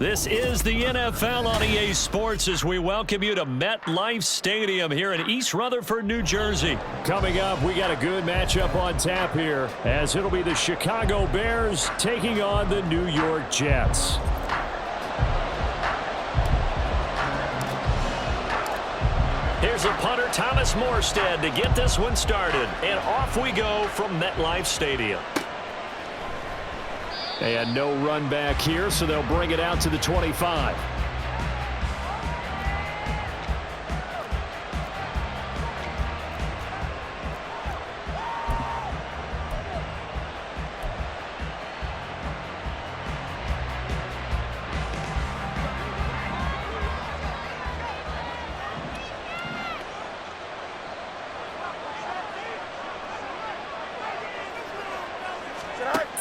This is the NFL on EA Sports as we welcome you to MetLife Stadium here in East Rutherford, New Jersey. Coming up, we got a good matchup on tap here as it'll be the Chicago Bears taking on the New York Jets. Here's a punter, Thomas Morstead, to get this one started. And off we go from MetLife Stadium. And no run back here, so they'll bring it out to the 25.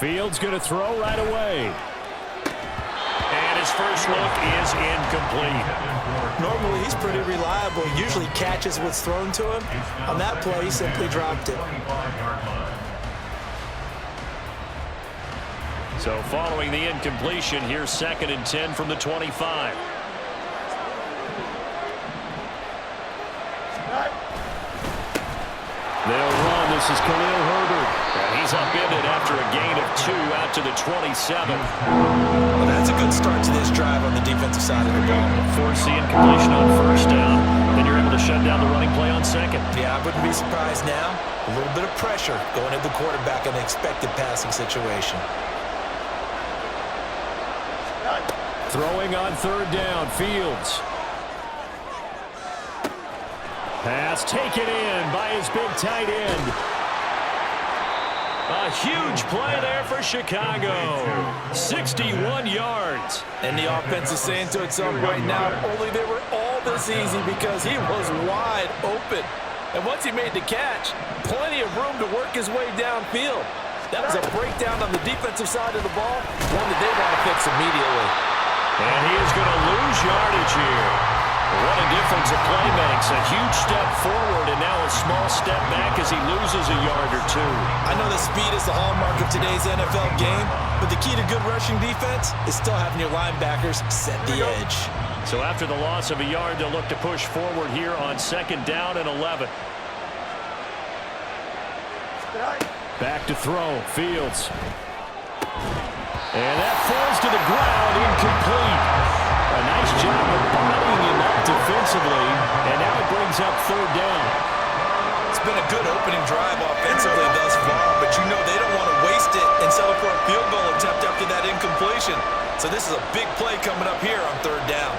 Fields going to throw right away. And his first look is incomplete. Normally, he's pretty reliable. He usually catches what's thrown to him. On that play, he simply dropped it. So following the incompletion, here's 2nd and 10 from the 25. They'll run. This is Khalil Herbert. And he's upended after a gain of 2 out to the 27. Well, that's a good start to this drive on the defensive side of the ball. Force the incompletion on 1st down. Then you're able to shut down the running play on 2nd. Yeah, I wouldn't be surprised now. A little bit of pressure going at the quarterback in an expected passing situation. Throwing on 3rd down, Fields. Pass taken in by his big tight end. A huge play there for Chicago. 61 yards. And the offense is saying to itself right now, only they were all this easy because he was wide open. And once he made the catch, plenty of room to work his way downfield. That was a breakdown on the defensive side of the ball, one that they want to fix immediately. And he is going to lose yardage here. What a difference a play makes. A huge step forward and now a small step back as he loses a yard or 2. I know that speed is the hallmark of today's NFL game, but the key to good rushing defense is still having your linebackers set the edge. So after the loss of a yard, they'll look to push forward here on 2nd down and 11. Back to throw, Fields. And that falls to the ground, incomplete. A nice job of bottling him up defensively, and now it brings up 3rd down. It's been a good opening drive offensively thus far, but you know they don't want to waste it and settle for a field goal attempt after that incompletion. So this is a big play coming up here on 3rd down.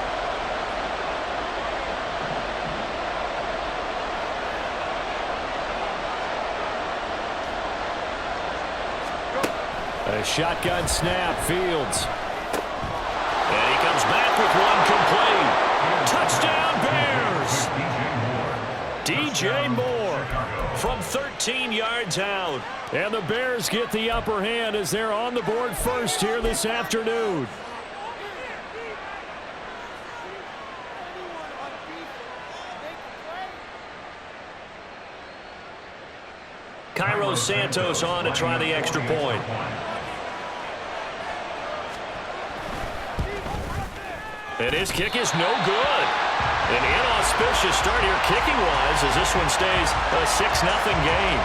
A shotgun snap, Fields. And he comes back with one complete. Touchdown, Bears! DJ Moore from 13 yards out. And the Bears get the upper hand as they're on the board first here this afternoon. Cairo Santos on to try the extra point. And his kick is no good. An inauspicious start here kicking-wise as this one stays a 6-0 game.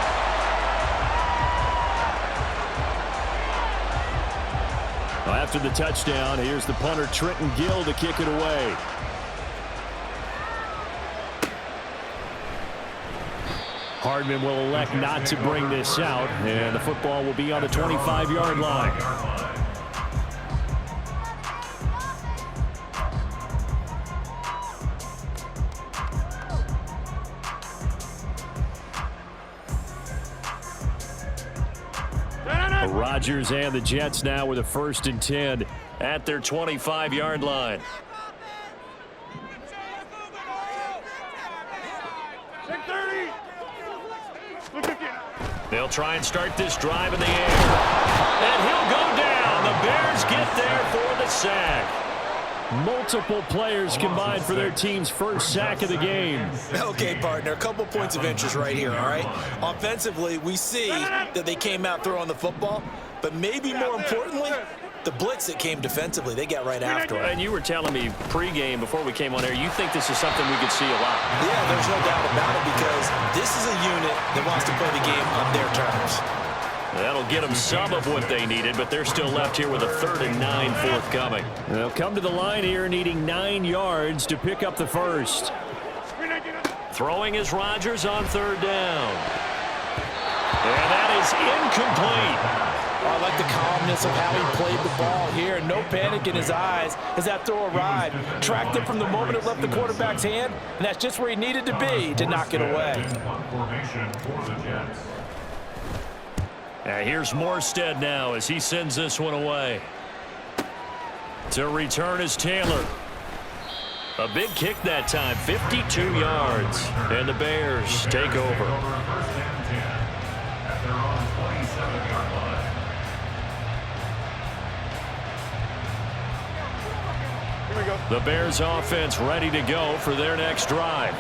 Well, after the touchdown, here's the punter Trenton Gill to kick it away. Hardman will elect not to bring this out, and the football will be on the 25-yard line. Rodgers and the Jets now with a 1st and 10 at their 25-yard line. They'll try and start this drive in the air. And he'll go down. The Bears get there for the sack. Multiple players combined for their team's first sack of the game. Okay, partner, a couple points of interest right here, all right? Offensively, we see that they came out throwing the football, but maybe more importantly, the blitz that came defensively. They got right after him. And you were telling me pregame before we came on air, you think this is something we could see a lot. Yeah, there's no doubt about it because this is a unit that wants to play the game on their terms. That'll get them some of what they needed, but they're still left here with a 3rd and 9 forthcoming. They'll come to the line here needing 9 yards to pick up the first. Throwing is Rodgers on 3rd down. And that is incomplete. I like the calmness of how he played the ball here. No panic in his eyes as that throw arrived. Tracked it from the moment it left the quarterback's hand, and that's just where he needed to be to knock it away. Here's Morstead now as he sends this one away. To return is Taylor. A big kick that time, 52 yards. And the Bears take over. The Bears offense ready to go for their next drive.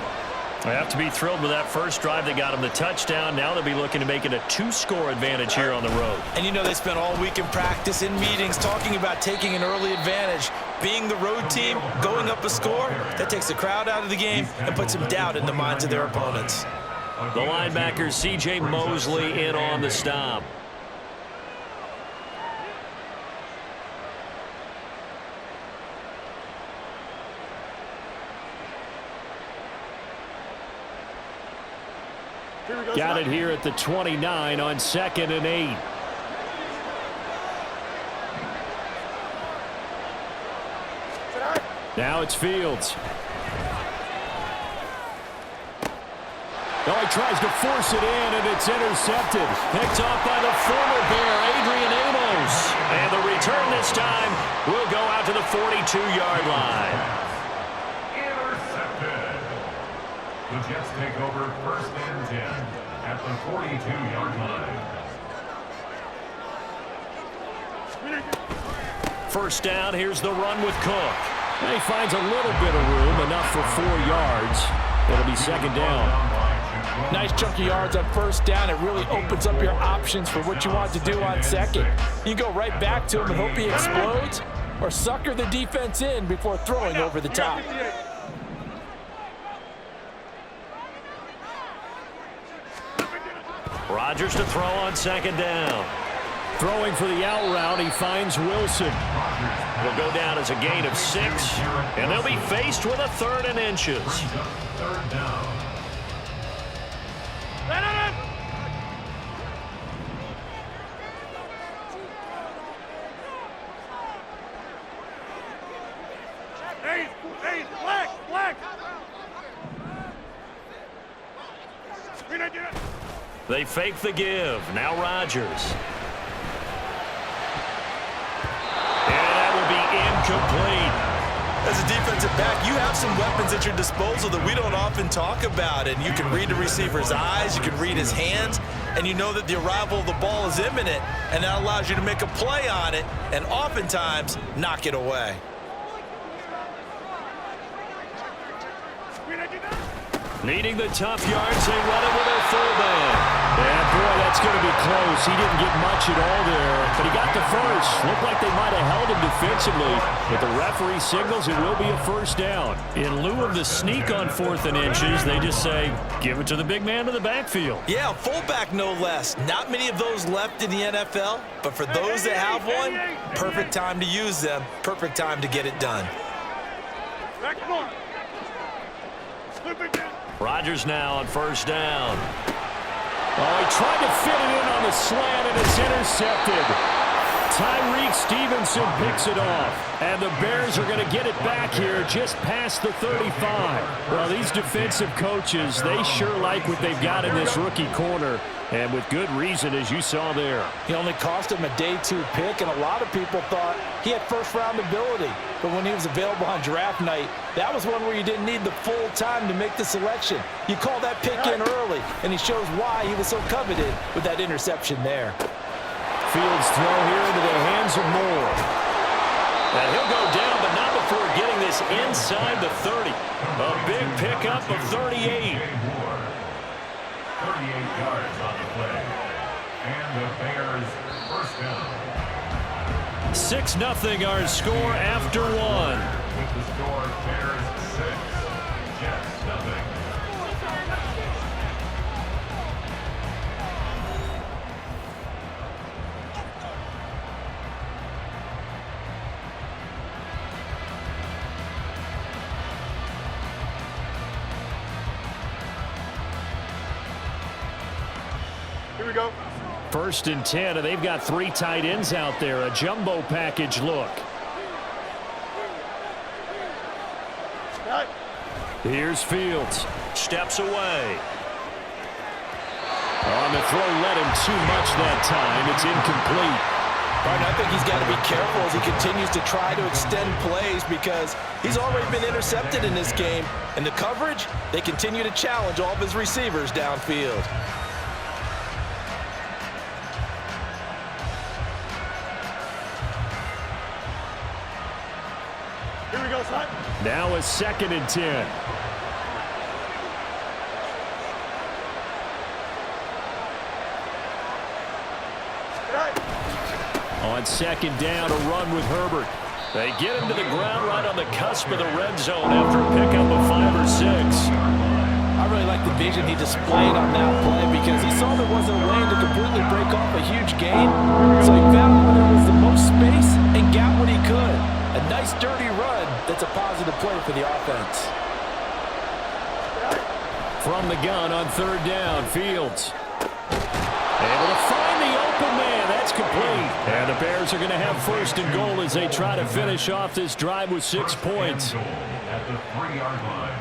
They have to be thrilled with that first drive. They got them the touchdown. Now they'll be looking to make it a 2-score advantage here on the road. And you know they spent all week in practice, in meetings, talking about taking an early advantage. Being the road team, going up a score, that takes the crowd out of the game and puts some doubt in the minds of their opponents. The linebacker C.J. Mosley in on the stop. Got it here at the 29 on 2nd and 8. Now it's Fields. Oh, he tries to force it in, and it's intercepted. Picked off by the former Bear, Adrian Amos. And the return this time will go out to the 42-yard line. The Jets take over 1st and 10 at the 42-yard line. First down, here's the run with Cook. And he finds a little bit of room, enough for 4 yards. It'll be 2nd down. Nice chunk of yards on 1st down. It really opens up your options for what you want to do on 2nd. You go right back to him and hope he explodes, or sucker the defense in before throwing over the top. Rodgers to throw on 2nd down. Throwing for the out route, he finds Wilson. Will go down as a gain of 6, and they'll be faced with a 3rd and inches. 3rd down. They fake the give. Now Rodgers. And that will be incomplete. As a defensive back, you have some weapons at your disposal that we don't often talk about. And you can read the receiver's eyes, you can read his hands, and you know that the arrival of the ball is imminent, and that allows you to make a play on it and oftentimes knock it away. Needing the tough yards, they run it with their fullback. And boy, that's going to be close. He didn't get much at all there, but he got the first. Looked like they might have held him defensively, but the referee signals it will be a 1st down. In lieu of the sneak on 4th and inches, they just say, give it to the big man in the backfield. Yeah, fullback no less. Not many of those left in the NFL, but for those that have one, perfect time to use them, perfect time to get it done. Rodgers now on 1st down. Oh, he tried to fit it in on the slant, and it's intercepted. Tyreek Stevenson picks it off, and the Bears are going to get it back here just past the 35. Well, these defensive coaches, they sure like what they've got in this rookie corner, and with good reason, as you saw there. He only cost him a day 2 pick, and a lot of people thought he had first-round ability. But when he was available on draft night, that was one where you didn't need the full time to make the selection. You call that pick in early, and he shows why he was so coveted with that interception there. Fields throw here into the hands of Moore. And he'll go down, but not before getting this inside the 30. A big pickup of 38. 38 yards on the play. And the Bears 1st down. 6-0 our score after one. With the score, Bears 6, Jets nothing. Here we go. 1st and 10, and they've got 3 tight ends out there. A jumbo package look. Here's Fields. Steps away. On the throw, led him too much that time. It's incomplete. I think he's got to be careful as he continues to try to extend plays because he's already been intercepted in this game. And the coverage, they continue to challenge all of his receivers downfield. Here we go, son. Now a 2nd and 10. On 2nd down, a run with Herbert. They get him to the ground right on the cusp of the red zone after a pickup of 5 or 6. I really like the vision he displayed on that play because he saw there wasn't a lane to completely break off a huge gain. So he found where there was the most space and got what he could. A nice dirty run that's a positive play for the offense. From the gun on 3rd down, Fields. Able to find the open man. That's complete. And the Bears are going to have 1st and goal as they try to finish off this drive with 6 points. At the 3-yard line.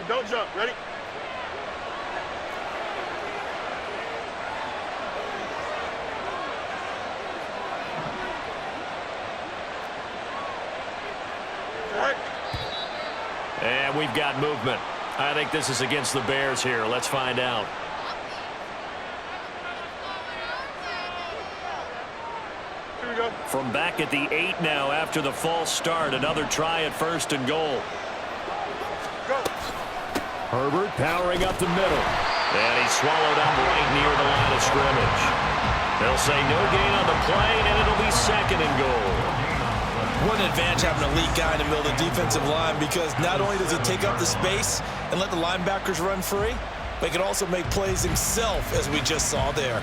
Don't jump. Ready? And we've got movement. I think this is against the Bears here. Let's find out. Here we go. From back at the 8 now after the false start. Another try at 1st and goal. Go. Herbert powering up the middle. And he's swallowed up right near the line of scrimmage. They'll say no gain on the play, and it'll be 2nd and goal. What an advantage having an elite guy in the middle of the defensive line because not only does he take up the space and let the linebackers run free, but he can also make plays himself, as we just saw there.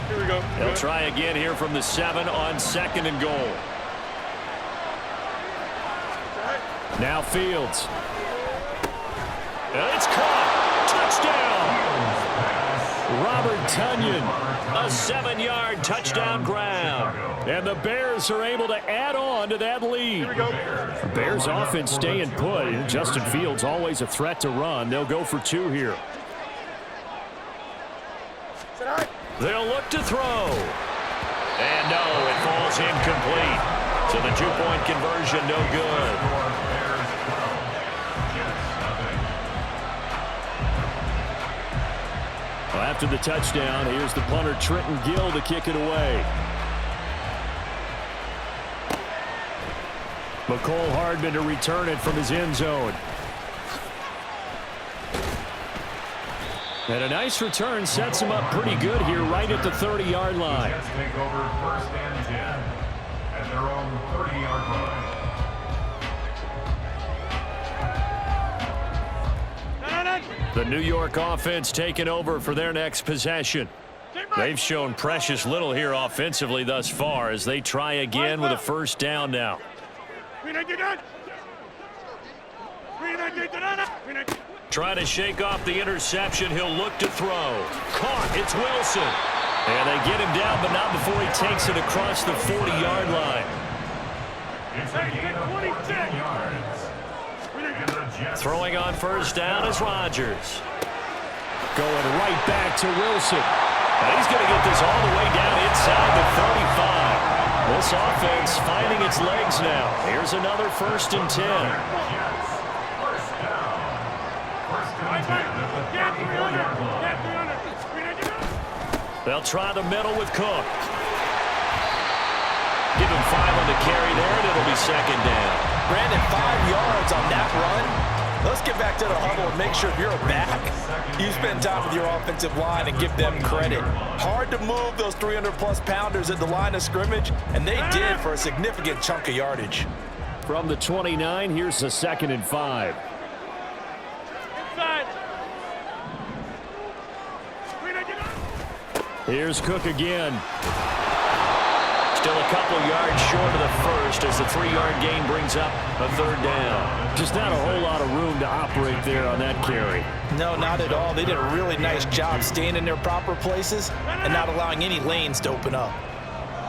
Here we go. They'll try again here from the 7 on 2nd and goal. Now Fields. And it's caught. Touchdown. Robert Tonyan, a 7-yard touchdown grab. And the Bears are able to add on to that lead. Here we go. The Bears offense staying put. Justin Fields always a threat to run. They'll go for 2 here. They'll look to throw. And no, it falls incomplete. So the 2-point conversion no good. Well, after the touchdown, here's the punter Trenton Gill to kick it away. McCole Hardman to return it from his end zone. And a nice return sets him up pretty good here right at the 30-yard line. Jets take over 1st and 10 at their own 30-yard line. The New York offense taking over for their next possession. They've shown precious little here offensively thus far as they try again with a 1st down now. Trying to shake off the interception. He'll look to throw. Caught. It's Wilson. And they get him down, but not before he takes it across the 40-yard line. It's a gain of 14 yards. Throwing on 1st down is Rodgers. Going right back to Wilson. And he's going to get this all the way down inside the 35. This offense finding its legs now. Here's another 1st and 10. They'll try the middle with Cook. Give him 5 on the carry there, and it'll be 2nd down. Brandon, 5 yards on that run. Let's get back to the huddle and make sure you're back. You spend time with your offensive line and give them credit. Hard to move those 300-plus pounders at the line of scrimmage, and they did for a significant chunk of yardage. From the 29, here's a 2nd and 5. Inside. Here's Cook again. Still a couple yards short of the first as the 3-yard gain brings up a 3rd down. Just not a whole lot of room to operate there on that carry. No, not at all. They did a really nice job staying in their proper places and not allowing any lanes to open up.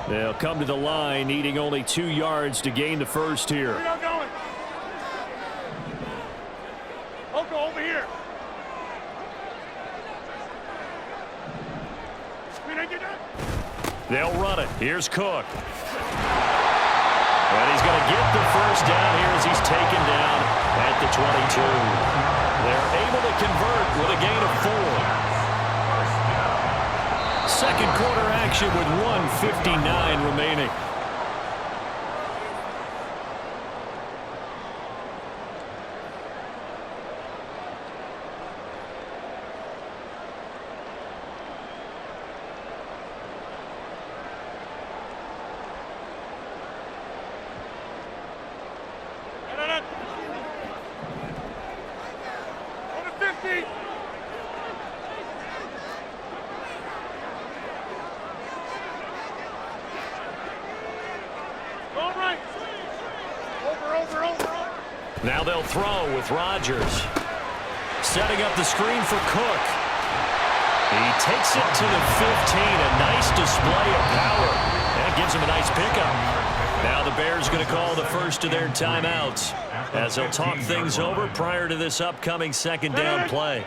They'll come to the line, needing only 2 yards to gain the first here. Where you going? Oko, over here. They'll run it. Here's Cook. And he's going to get the first down here as he's taken down at the 22. They're able to convert with a gain of 4. Second quarter action with 1:59 remaining. Over 50. All right. Over. Now they'll throw with Rodgers. Setting up the screen for Cook. He takes it to the 15. A nice display of power. That gives him a nice pickup. Now the Bears going to call the first of their timeouts as they'll talk things over prior to this upcoming 2nd down play.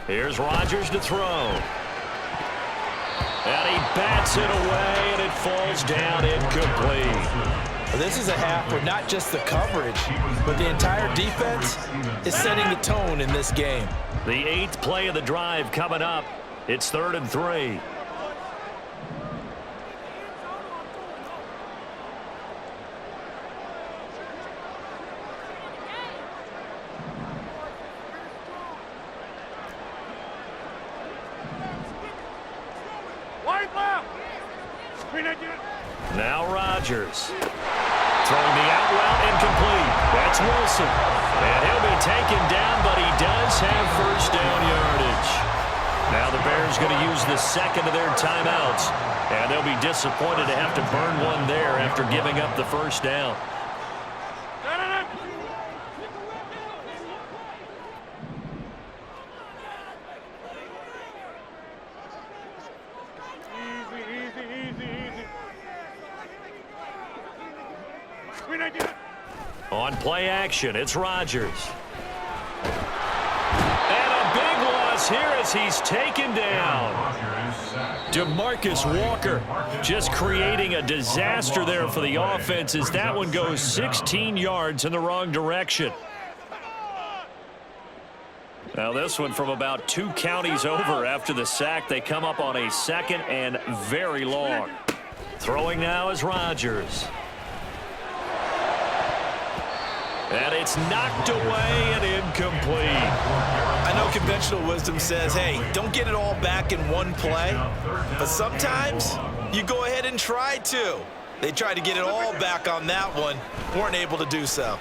Here's Rodgers to throw. And he bats it away, and it falls down incomplete. This is a half where not just the coverage, but the entire defense is setting the tone in this game. The 8th play of the drive coming up. It's 3rd and 3. Now Rodgers. Throwing the out route incomplete. That's Wilson. And he'll be taken down, but he does have first down yardage. Now the Bears going to use the 2nd of their timeouts. And they'll be disappointed to have to burn one there after giving up the first down. On play action, it's Rodgers. And a big loss here as he's taken down. DeMarcus Walker just creating a disaster there for the offense as that one goes 16 yards in the wrong direction. Now this one from about 2 counties over after the sack. They come up on a 2nd and very long. Throwing now is Rodgers. And it's knocked away and incomplete. I know conventional wisdom says, hey, don't get it all back in one play. But sometimes you go ahead and try to. They tried to get it all back on that one. Weren't able to do so.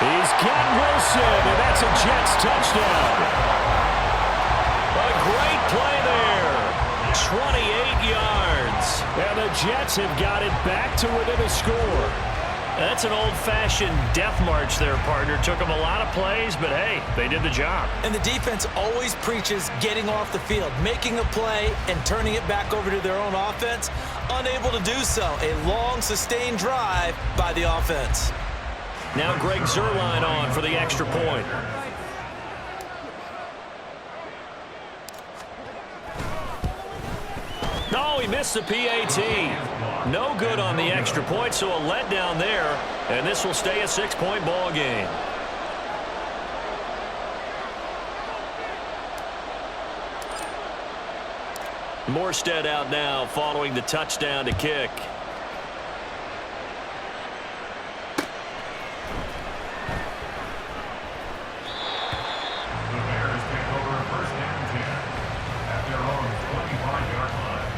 He's got Wilson, and that's a Jets touchdown. A great play there. 28 yards. And the Jets have got it back to within a score. That's an old-fashioned death march there, partner. Took them a lot of plays, but hey, they did the job. And the defense always preaches getting off the field, making a play, and turning it back over to their own offense. Unable to do so. A long, sustained drive by the offense. Now Greg Zuerlein on for the extra point. No, he missed the PAT. No good on the extra point, so a letdown there, and this will stay a 6-point ball game. Morstead out now following the touchdown to kick. The Bears take over first and 10 at their own 25-yard line.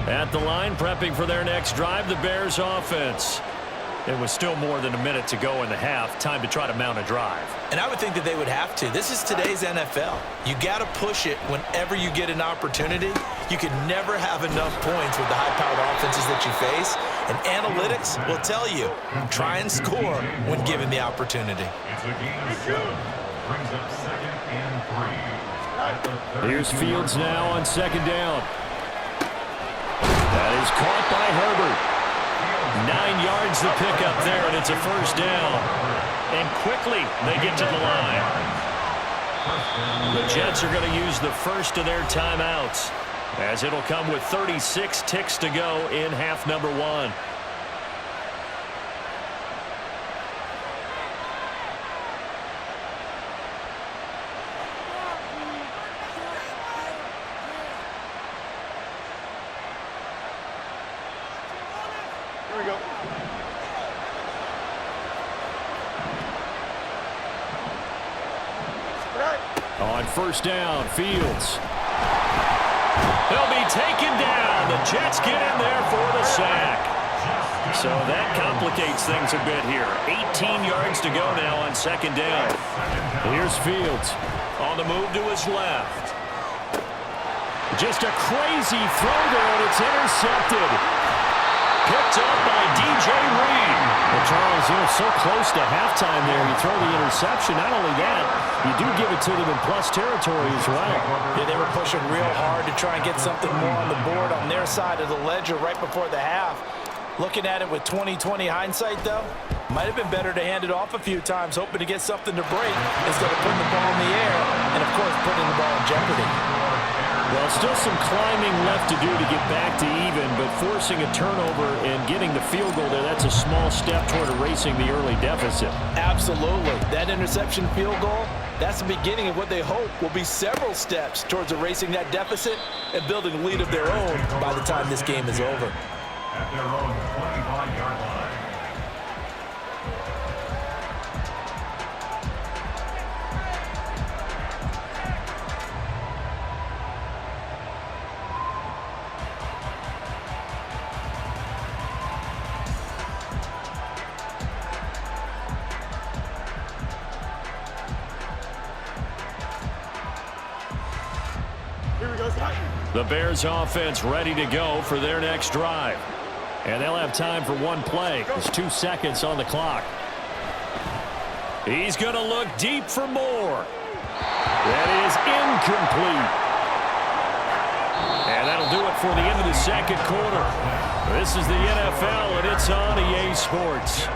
At the line, prepping for their next drive, the Bears offense. It was still more than a minute to go in the half. Time to try to mount a drive. And I would think that they would have to. This is today's NFL. You got to push it whenever you get an opportunity. You can never have enough points with the high-powered offenses that you face. And analytics will tell you, try and score when given the opportunity. It's a gain of 7. Brings up 2nd and 3. At the Here's 32-yard Fields line. now on 2nd down. That is caught by Herbert. 9 yards to pick up there, and it's a first down. And quickly, they get to the line. The Jets are going to use the first of their timeouts, as it'll come with 36 ticks to go in half number 1. Here we go. On first down, Fields. They'll be taken down. The Jets get in there for the sack. So that complicates things a bit here. 18 yards to go now on 2nd down. Here's Fields on the move to his left. Just a crazy throw there, and it's intercepted. Picked up by DJ Reed. Well, Charles, so close to halftime there. You throw the interception. Not only that, you do give it to them in plus territory as well. Yeah, they were pushing real hard to try and get something more on the board on their side of the ledger right before the half. Looking at it with 20/20 hindsight, though, might have been better to hand it off a few times, hoping to get something to break instead of putting the ball in the air and, of course, putting the ball in jeopardy. Well, still some climbing left to do to get back to even, but forcing a turnover and getting the field goal there, that's a small step toward erasing the early deficit. Absolutely. That interception field goal, that's the beginning of what they hope will be several steps towards erasing that deficit and building a lead of their own by the time this game is over. At their own 25-yard line. Here we go, Titan. The Bears offense ready to go for their next drive. And they'll have time for one play. There's 2 seconds on the clock. He's going to look deep for more. That is incomplete. And that'll do it for the end of the 2nd quarter. This is the NFL, and it's on EA Sports.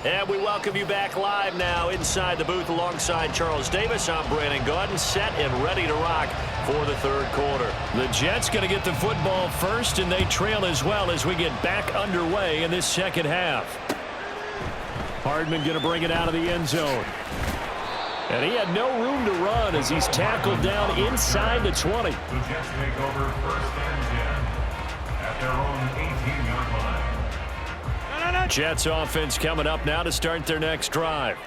And we welcome you back live now inside the booth alongside Charles Davis. I'm Brandon Gaudin, set and ready to rock for the 3rd quarter. The Jets going to get the football first, and they trail as well as we get back underway in this 2nd half. Hardman going to bring it out of the end zone. And he had no room to run as he's tackled down inside the 20. The Jets take over first and 10 at their own 18-yard line. Jets offense coming up now to start their next drive.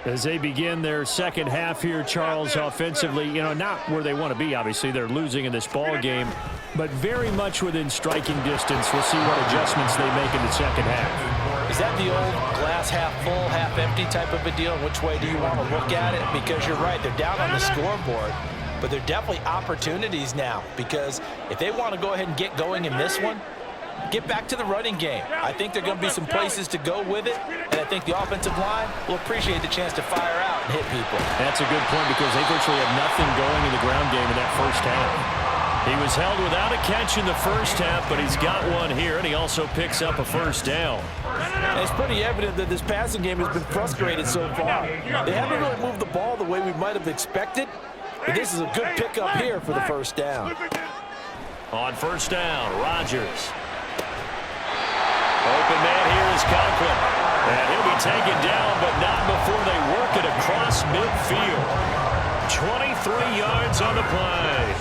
As they begin their 2nd half here, Charles, offensively, not where they want to be, obviously. They're losing in this ball game, but very much within striking distance. We'll see what adjustments they make in the 2nd half. Is that the old glass half full, half empty type of a deal? Which way do you want to look at it? Because you're right, they're down on the scoreboard, but they're definitely opportunities now, because if they want to go ahead and get going in this one, get back to the running game. I think there are going to be some places to go with it, and I think the offensive line will appreciate the chance to fire out and hit people. That's a good point, because they virtually had nothing going in the ground game in that first half. He was held without a catch in the first half, but he's got one here, and he also picks up a first down. And it's pretty evident that this passing game has been frustrated so far. They haven't really moved the ball the way we might have expected, but this is a good pickup here for the first down. On first down, Rodgers. Open man here is Conklin. And he'll be taken down, but not before they work it across midfield. 23 yards on the play.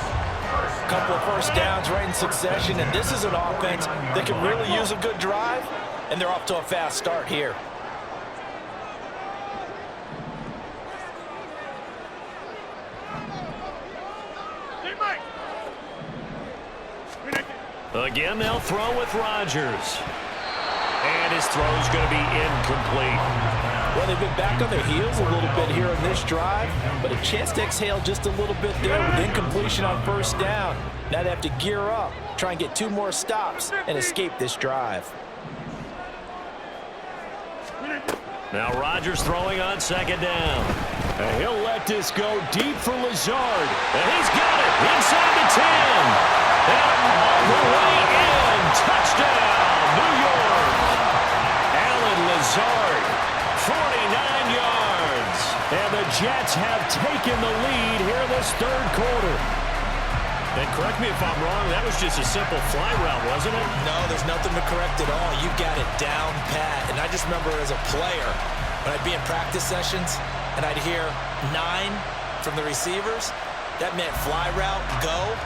Couple of first downs right in succession, and this is an offense that can really use a good drive, and they're off to a fast start here. Again, they'll throw with Rodgers. And his throw's going to be incomplete. Well, they've been back on their heels a little bit here in this drive, but a chance to exhale just a little bit there with incompletion on first down. Now they have to gear up, try and get 2 more stops, and escape this drive. Now Rodgers throwing on second down. And he'll let this go deep for Lazard. And he's got it inside the 10. And all the way in. Touchdown, New York. Allen Lazard, 49 yards. And the Jets have taken the lead here in this third quarter. And correct me if I'm wrong, that was just a simple fly route, wasn't it? No, there's nothing to correct at all. You've got it down pat. And I just remember as a player, when I'd be in practice sessions and I'd hear 9 from the receivers, that meant fly route, go,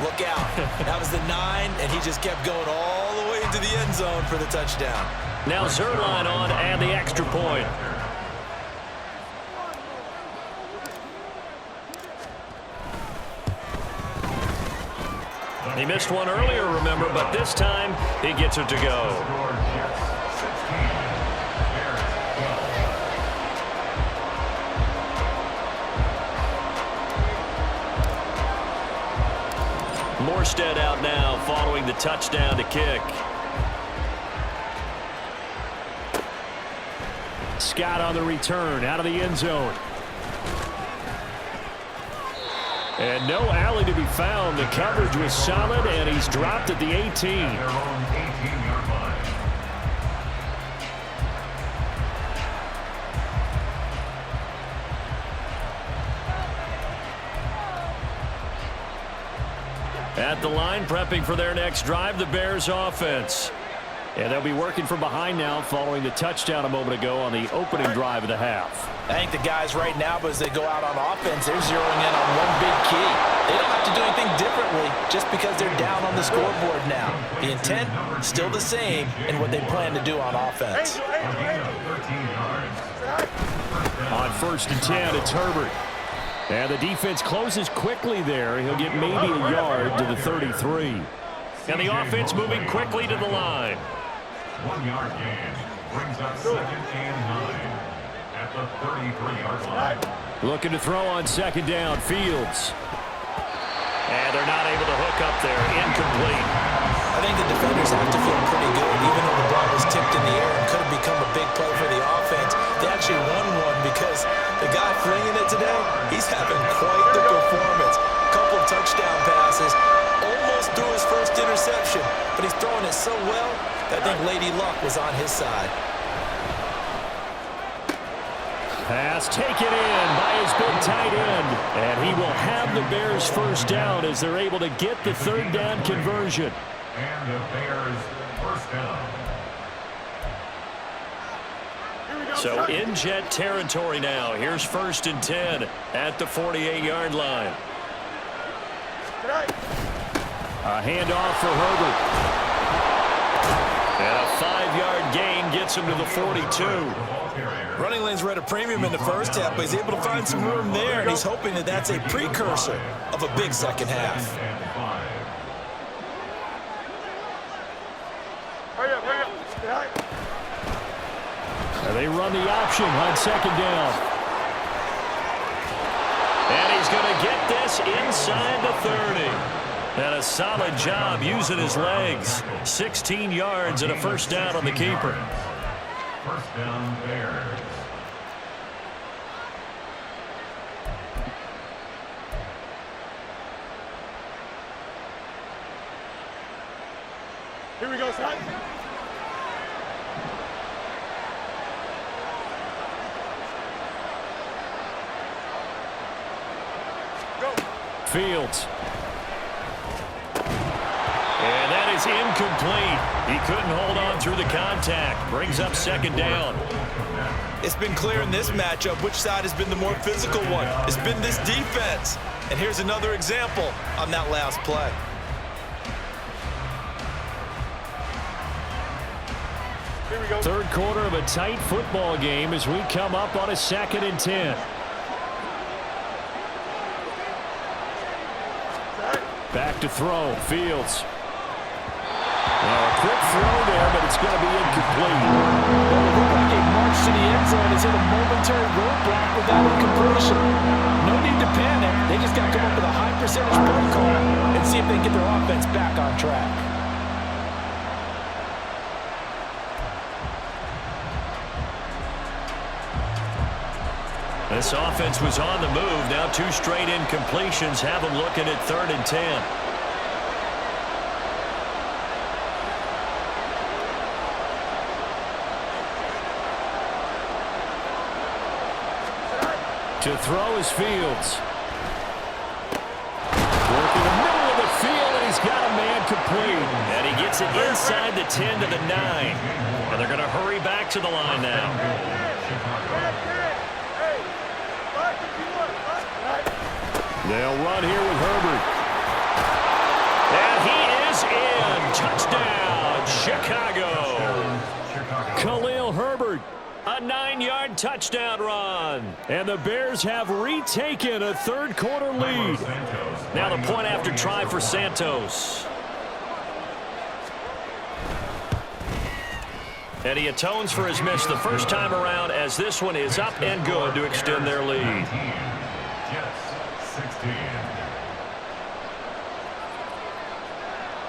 look out. That was the 9, and he just kept going all the way into the end zone for the touchdown. Now Zerline on and the extra point. He missed one earlier, remember, but this time he gets it to go. Morstead out now following the touchdown to kick. Scott on the return out of the end zone. And no alley to be found. The coverage was solid, and he's dropped at the 18. At the line, prepping for their next drive, the Bears offense. And they'll be working from behind now following the touchdown a moment ago on the opening drive of the half. I think the guys right now, but as they go out on offense, they're zeroing in on one big key. They don't have to do anything differently just because they're down on the scoreboard now. The intent, still the same in what they plan to do on offense. On first and 10, it's Herbert. And the defense closes quickly there. He'll get maybe a yard to the 33. And the offense moving quickly to the line. 1 yard gain brings up 2nd and 9 at the 33-yard line. Looking to throw on second down, Fields. And they're not able to hook up there. Incomplete. I think the defenders have to feel pretty good, even though the ball was tipped in the air and could have become a big play for the offense. They actually won one because the guy flinging it today, he's having quite the performance. Couple of touchdown passes, almost threw his first interception, but he's throwing it so well that I think Lady Luck was on his side. Pass taken in by his big tight end. And he will have the Bears first down as they're able to get the third down conversion. And the Bears first down. So in Jet territory now. Here's first and 10 at the 48-yard line. A handoff for Herbert. And a 5-yard gain gets him to the 42. Running lanes were at a premium in the first half, but he's able to find some room there, and he's hoping that that's a precursor of a big second half. And they run the option on second down. And he's going to get this inside the 30. And a solid job using his legs. 16 yards and a first down on the keeper. First down, Bears. Here we go, Scott. Go. Fields. And that is incomplete. He couldn't hold on through the contact. Brings up second down. It's been clear in this matchup which side has been the more physical one. It's been this defense. And here's another example on that last play. Here we go. Third quarter of a tight football game as we come up on a 2nd and 10. Back to throw. Fields. Now a quick throw there, but it's going to be incomplete. Well, it looked like a march to the end zone has hit a momentary roadblock with that incompletion. No need to panic. They just got to come up with a high percentage play call and see if they can get their offense back on track. This offense was on the move. Now 2 straight incompletions have them looking at 3rd and 10. To throw is Fields. Working the middle of the field, and he's got a man complete. And he gets it inside the 10 to the 9. And they're going to hurry back to the line now. They'll run here with Herbert. And he is in. Touchdown, Chicago. Khalil Herbert. A 9-yard touchdown run. And the Bears have retaken a third quarter lead. Now the point after try for Santos. And he atones for his miss the first time around as this one is up and good to extend their lead.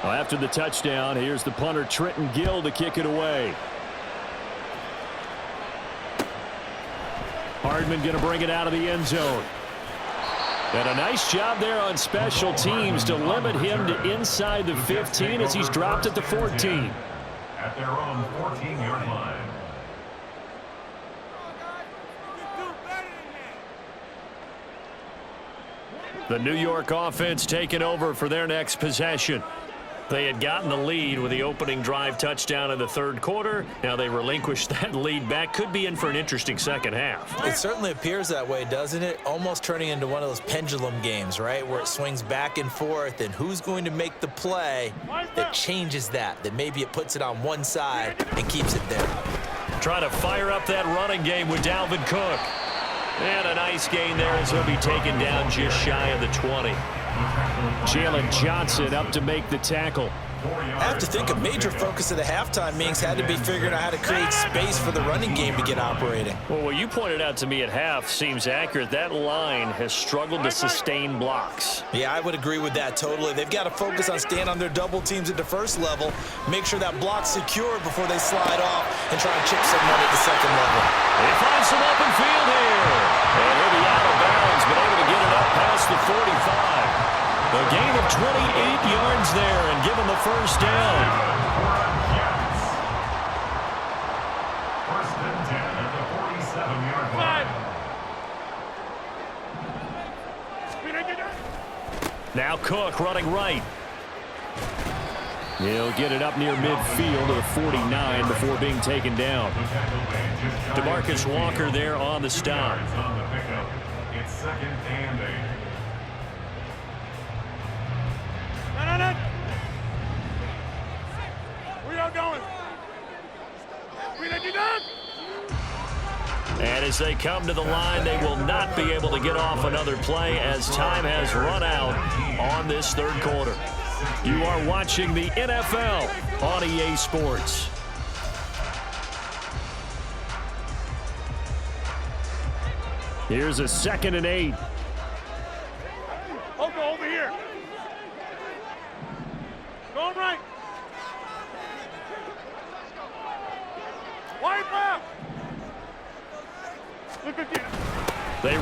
Well, after the touchdown, here's the punter Trenton Gill to kick it away. Hardman going to bring it out of the end zone. And a nice job there on special teams to limit him to inside the 15 as he's dropped at the 14. At their own 14-yard line. The New York offense taking over for their next possession. They had gotten the lead with the opening drive touchdown in the third quarter. Now they relinquished that lead back. Could be in for an interesting second half. It certainly appears that way, doesn't it? Almost turning into one of those pendulum games, right? Where it swings back and forth, and who's going to make the play that changes that maybe it puts it on one side and keeps it there. Trying to fire up that running game with Dalvin Cook. And a nice gain there as he'll be taken down just shy of the 20. Jalen Johnson up to make the tackle. I have to think a major focus of the halftime meetings had to be figuring out how to create space for the running game to get operating. Well, what you pointed out to me at half seems accurate. That line has struggled to sustain blocks. Yeah, I would agree with that totally. They've got to focus on staying on their double teams at the first level, make sure that block's secured before they slide off and try and chip someone at the second level. They find some open field here. And he'll be out of bounds, but able to get it up past the 45. A gain of 28 yards there and give him the first down. First and 10 at the 47-yard line. Now Cook running right. He'll get it up near midfield to the 49 before being taken down. DeMarcus Walker there on the stop. It's second and 8. We are going. We let you down. And as they come to the line, they will not be able to get off another play as time has run out on this third quarter. You are watching the NFL on EA Sports. Here's a 2nd and 8.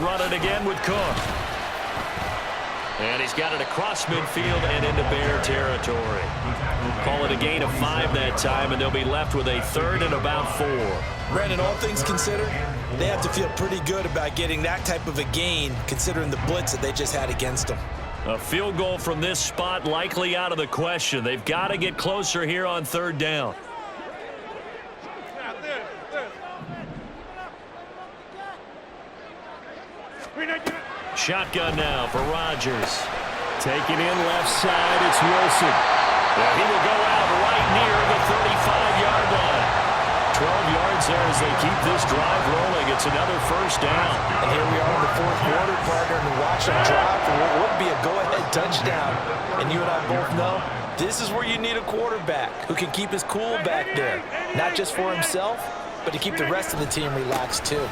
run it again with Cook. And he's got it across midfield and into Bear territory. Call it a gain of 5 that time, and they'll be left with a 3rd and about 4. Brandon, all things considered, they have to feel pretty good about getting that type of a gain, considering the blitz that they just had against them. A field goal from this spot likely out of the question. They've got to get closer here on 3rd down. Shotgun now for Rodgers. Taking in left side, it's Wilson. And he will go out right near the 35-yard line. 12 yards there as they keep this drive rolling. It's another 1st down. And here we are in the 4th quarter, partner, and watch them drive for what would be a go-ahead touchdown. And you and I both know this is where you need a quarterback who can keep his cool back there. Not just for himself, but to keep the rest of the team relaxed too.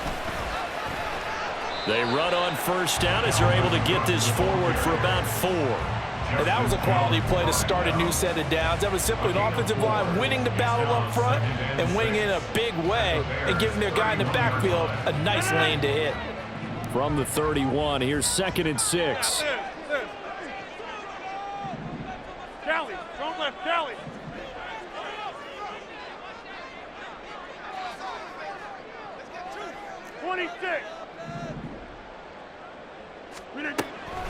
They run on 1st down as they're able to get this forward for about 4. And that was a quality play to start a new set of downs. That was simply an offensive line winning the battle up front and winning in a big way and giving their guy in the backfield a nice lane to hit. From the 31, here's 2nd and 6. Callie, strong left, Callie.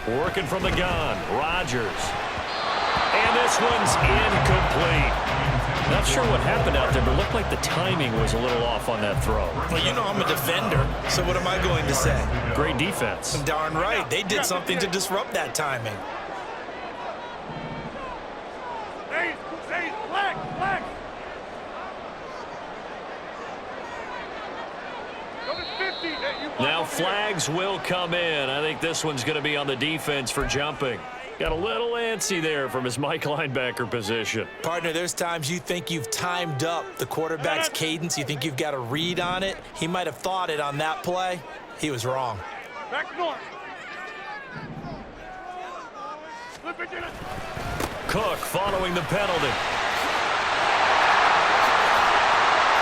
Working from the gun, Rodgers. And this one's incomplete. Not sure what happened out there, but it looked like the timing was a little off on that throw. Well, you know I'm a defender, so what am I going to say? Great defense. Darn right. They did something to disrupt that timing. Hey, black. Now flags will come in. I think this one's going to be on the defense for jumping. Got a little antsy there from his Mike linebacker position. Partner, there's times you think you've timed up the quarterback's cadence. You think you've got a read on it. He might have thought it on that play. He was wrong. Back north. Cook following the penalty.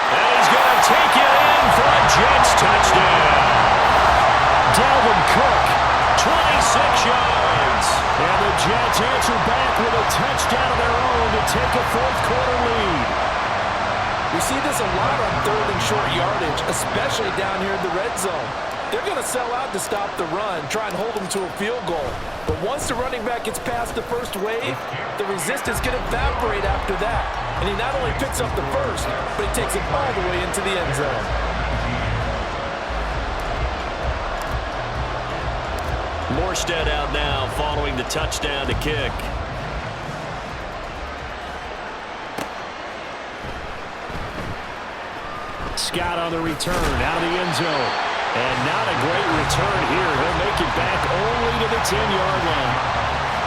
And he's going to take it in for a Jets touchdown. Dalvin Cook, 26 yards. And the Jets answer back with a touchdown of their own to take a 4th quarter lead. We see this a lot on 3rd and short yardage, especially down here in the red zone. They're going to sell out to stop the run, try and hold them to a field goal. But once the running back gets past the first wave, the resistance can evaporate after that. And he not only picks up the first, but he takes it all the way into the end zone. Morstead out now following the touchdown to kick. Scott on the return out of the end zone. And not a great return here. He'll make it back only to the 10-yard line.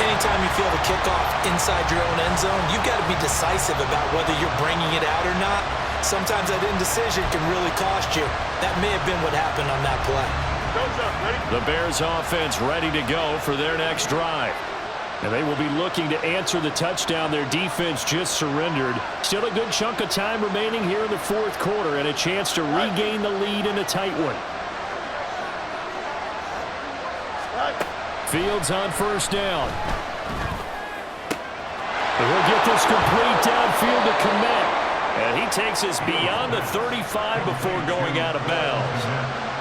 Anytime you feel the kickoff inside your own end zone, you've got to be decisive about whether you're bringing it out or not. Sometimes that indecision can really cost you. That may have been what happened on that play. The Bears offense ready to go for their next drive. And they will be looking to answer the touchdown their defense just surrendered. Still a good chunk of time remaining here in the 4th quarter and a chance to regain the lead in a tight one. Fields on 1st down. He'll get this complete downfield to Kmet. And he takes us beyond the 35 before going out of bounds.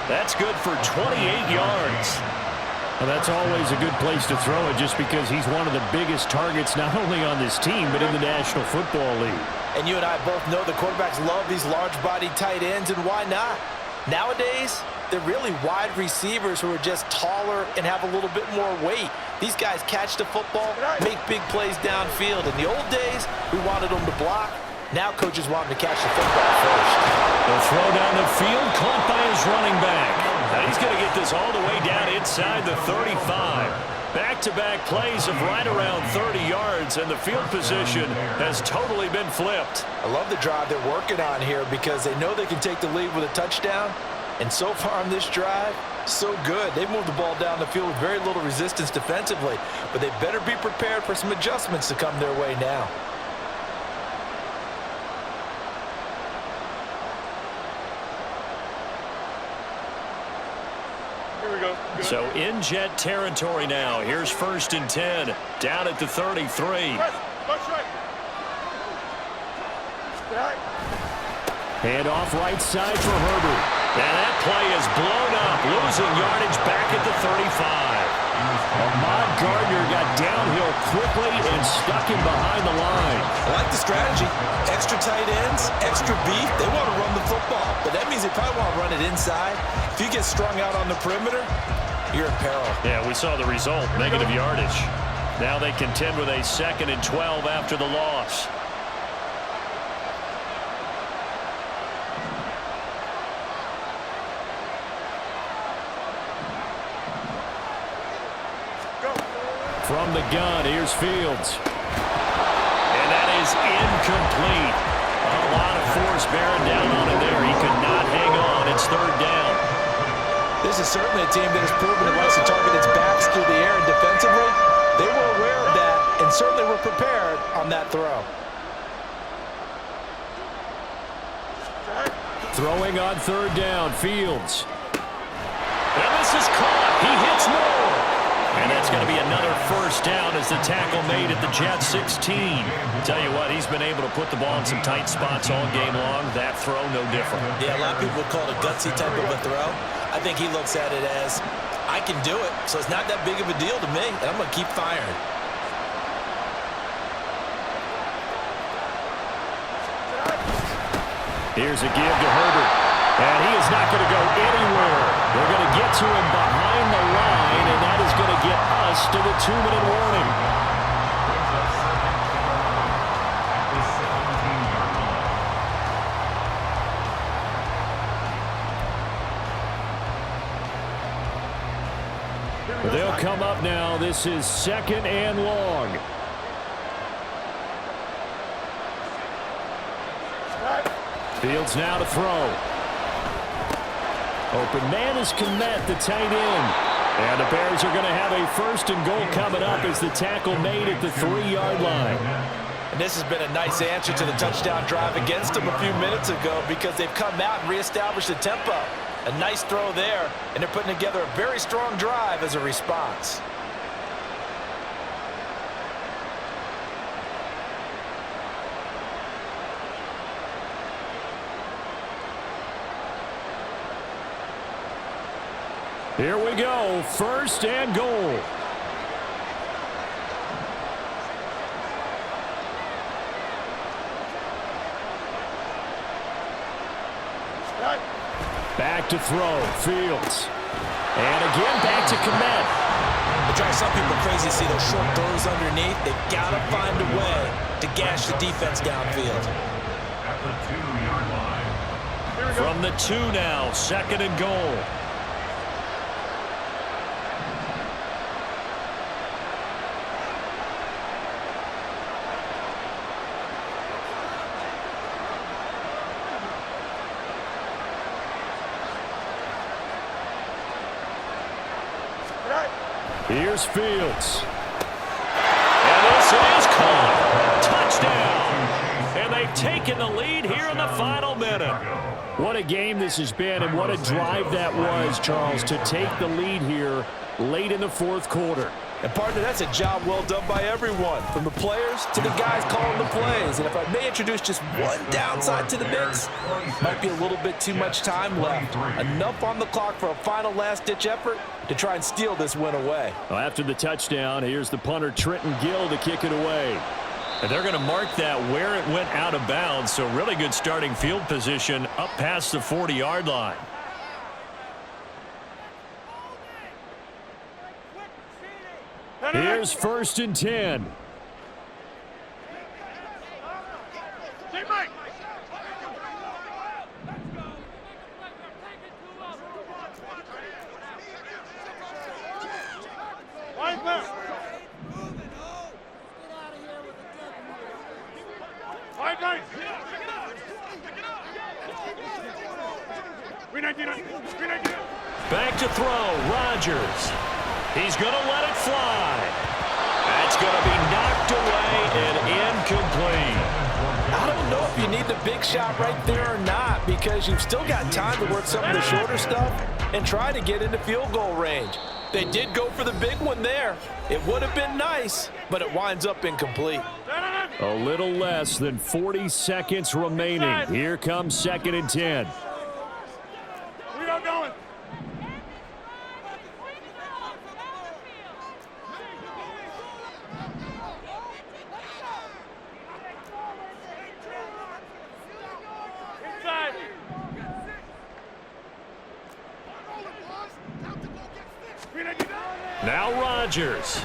That's good for 28 yards. Well, that's always a good place to throw it just because he's one of the biggest targets not only on this team but in the National Football League. And you and I both know the quarterbacks love these large-bodied tight ends, and why not? Nowadays, they're really wide receivers who are just taller and have a little bit more weight. These guys catch the football, make big plays downfield. In the old days, we wanted them to block. Now coaches want them to catch the football first. The throw down the field, caught by his running back. Now he's going to get this all the way down inside the 35. Back-to-back plays of right around 30 yards, and the field position has totally been flipped. I love the drive they're working on here because they know they can take the lead with a touchdown. And so far on this drive, so good. They've moved the ball down the field with very little resistance defensively, but they better be prepared for some adjustments to come their way now. Here we go. So in jet territory now. Here's 1st and 10 down at the 33. Hand off right side for Herbert. And that play is blown up, losing yardage back at the 35. Ahmad Gardner got downhill quickly and stuck him behind the line. I like the strategy. Extra tight ends, extra beef. They want to run the football, but that means they probably want to run it inside. If you get strung out on the perimeter, you're in peril. Yeah, we saw the result, negative yardage. Now they contend with a 2nd and 12 after the loss. From the gun, here's Fields. And that is incomplete. A lot of force bearing down on him there. He could not hang on. It's 3rd down. This is certainly a team that has proven it likes to target its backs through the air and defensively. They were aware of that and certainly were prepared on that throw. Throwing on 3rd down, Fields. And this is caught. He hits Moore. And that's going to be another 1st down as the tackle made at the Jet 16. Tell you what, he's been able to put the ball in some tight spots all game long. That throw, no different. Yeah, a lot of people would call it a gutsy type of a throw. I think he looks at it as, I can do it, so it's not that big of a deal to me, and I'm going to keep firing. Here's a give to Herbert. And he is not going to go anywhere. They're going to get to him behind the line, and that is going to get us to the 2-minute warning. They'll come up now. This is 2nd and long. Fields now to throw. Open man is Kmet, the tight end. And the Bears are going to have a 1st and goal coming up as the tackle made at the 3-yard line. And this has been a nice answer to the touchdown drive against them a few minutes ago because they've come out and reestablished the tempo. A nice throw there, and they're putting together a very strong drive as a response. Here we go, 1st and goal. Back to throw, Fields. And again, back to Kmet. It drives some people crazy to see those short throws underneath. They've got to find a way to gash the defense downfield. At the 2-yard line. From the 2 now, 2nd and goal. Here's Fields. And this is caught. Touchdown. And they've taken the lead here in the final minute. What a game this has been, and what a drive that was, Charles, to take the lead here late in the 4th quarter. And, partner, that's a job well done by everyone, from the players to the guys calling the plays. And if I may introduce just one downside to the mix, might be a little bit too much time left. Enough on the clock for a final last-ditch effort to try and steal this win away. Well, after the touchdown, here's the punter, Trenton Gill, to kick it away. And they're going to mark that where it went out of bounds, so really good starting field position up past the 40-yard line. Here's 1st and 10. Back to throw, Rodgers. He's going to let it fly. That's going to be knocked away and incomplete. I don't know if you need the big shot right there or not, because you've still got time to work some of the shorter stuff and try to get into field goal range. They did go for the big one there. It would have been nice, but it winds up incomplete. A little less than 40 seconds remaining. Here comes 2nd and 10. We don't going. Inside. Now Rodgers.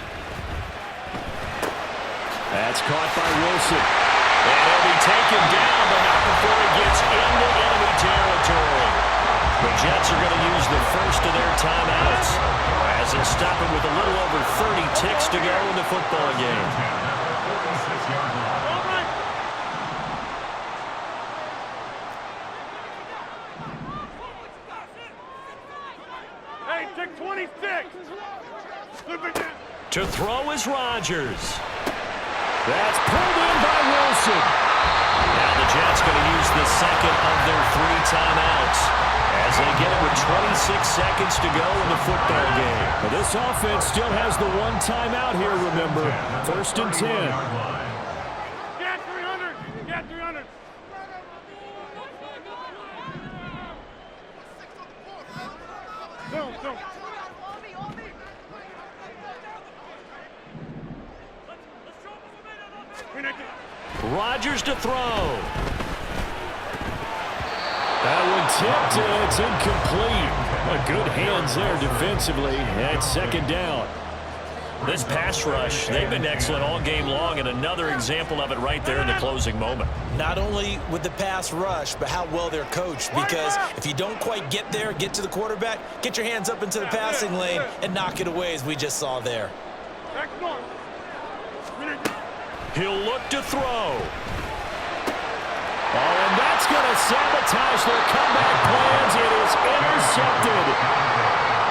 That's caught by Wilson. And he'll be taken down, but not before he gets into enemy territory. The Jets are going to use the first of their timeouts as they stop it with a little over 30 ticks to go in the football game. Hey, tick 26. To throw is Rodgers. That's pulled in by Wilson. Now the Jets going to use the second of their 3 timeouts as they get it with 26 seconds to go in the football game. But this offense still has the 1 timeout here, remember. 1st and 10. Get 300. Get 300. Zoom. Rodgers to throw. That one tipped, and it's incomplete. Good hands there defensively. And 2nd down. This pass rush, they've been excellent all game long, and another example of it right there in the closing moment. Not only with the pass rush, but how well they're coached. Because if you don't quite get there, get to the quarterback, get your hands up into the passing lane and knock it away, as we just saw there. He'll look to throw. Oh, and that's going to sabotage their comeback plans. It is intercepted.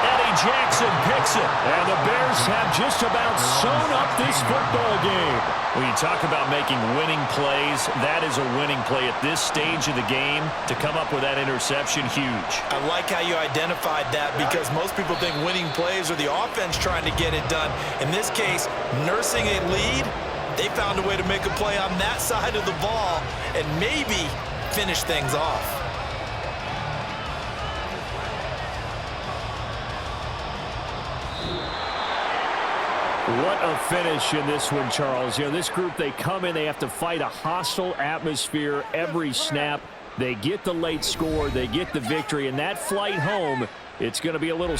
Eddie Jackson picks it. And the Bears have just about sewn up this football game. When you talk about making winning plays, that is a winning play at this stage of the game. To come up with that interception, huge. I like how you identified that, because most people think winning plays are the offense trying to get it done. In this case, nursing a lead, they found a way to make a play on that side of the ball and maybe finish things off. What a finish in this one, Charles. You know, this group, they come in, they have to fight a hostile atmosphere every snap. They get the late score, they get the victory, and that flight home, it's going to be a little